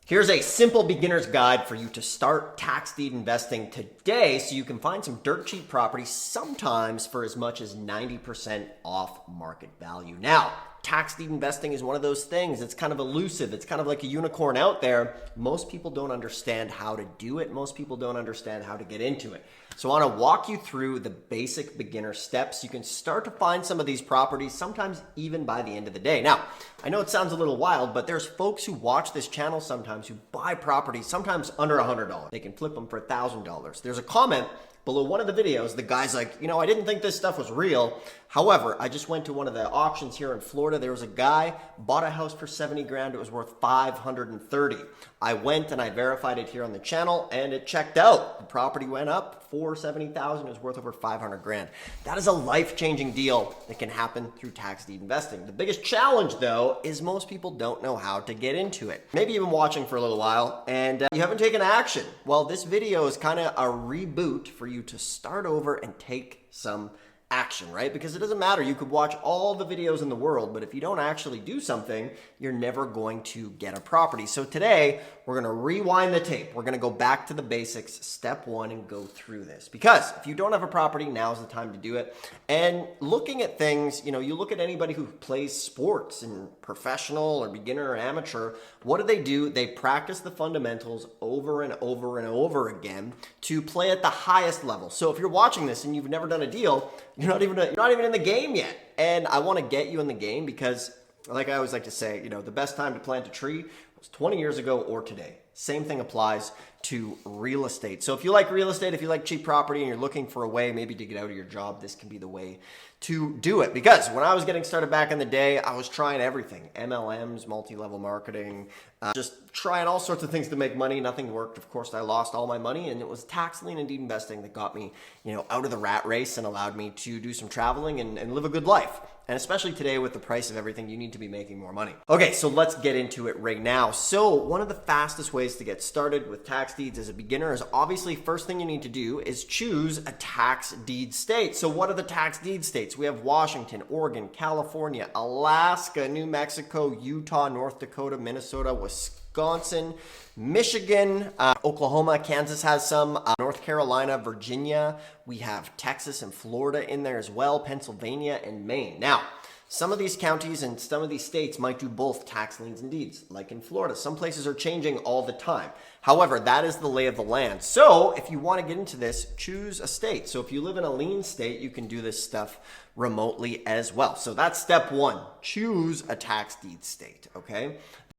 Here's a simple beginner's guide for you to start tax deed investing today so you can find some dirt cheap properties, sometimes for as much as 90% off market value. Now, tax deed investing is one of those things. It's kind of elusive. It's kind of like a unicorn out there. Most people don't understand how to do it. Most people don't understand how to get into it. So I want to walk you through the basic beginner steps. You can start to find some of these properties, sometimes even by the end of the day. Now, I know it sounds a little wild, but there's folks who watch this channel sometimes who buy properties, sometimes under $100. They can flip them for $1,000. There's a comment below one of the videos, the guy's like, I didn't think this stuff was real. However, I just went to one of the auctions here in Florida. There was a guy bought a house for 70 grand. It was worth 530. I went and I verified it here on the channel and it checked out. The property went up 470,000. It was worth over 500 grand. That is a life-changing deal that can happen through tax deed investing. The biggest challenge though is most people don't know how to get into it. Maybe you've been watching for a little while and you haven't taken action. Well, this video is kind of a reboot for you to start over and take some action, right? Because it doesn't matter. You could watch all the videos in the world, but if you don't actually do something, you're never going to get a property. So today, we're going to rewind the tape. We're going to go back to the basics, step one, and go through this. Because if you don't have a property, now's the time to do it. And looking at things, you look at anybody who plays sports in professional or beginner or amateur, what do? They practice the fundamentals over and over and over again to play at the highest level. So if you're watching this and you've never done a deal, you're not even in the game yet. And I want to get you in the game because, like I always like to say, the best time to plant a tree was 20 years ago or today. Same thing applies to real estate. So if you like real estate, if you like cheap property and you're looking for a way maybe to get out of your job, this can be the way to do it. Because when I was getting started back in the day, I was trying everything. MLMs, multi-level marketing, just trying all sorts of things to make money. Nothing worked. Of course, I lost all my money, and it was tax lien and deed investing that got me, out of the rat race and allowed me to do some traveling and live a good life. And especially today with the price of everything, you need to be making more money. Okay, so let's get into it right now. So one of the fastest ways to get started with tax deeds as a beginner is obviously first thing you need to do is choose a tax deed state. So what are the tax deed states? We have Washington, Oregon, California, Alaska, New Mexico, Utah, North Dakota, Minnesota, Wisconsin, Michigan, Oklahoma, Kansas has some, North Carolina, Virginia. We have Texas and Florida in there as well, Pennsylvania and Maine. Now, some of these counties and some of these states might do both tax liens and deeds, like in Florida. Some places are changing all the time. However, that is the lay of the land. So if you want to get into this, choose a state. So if you live in a lien state, you can do this stuff remotely as well. So that's step one, choose a tax deed state, okay?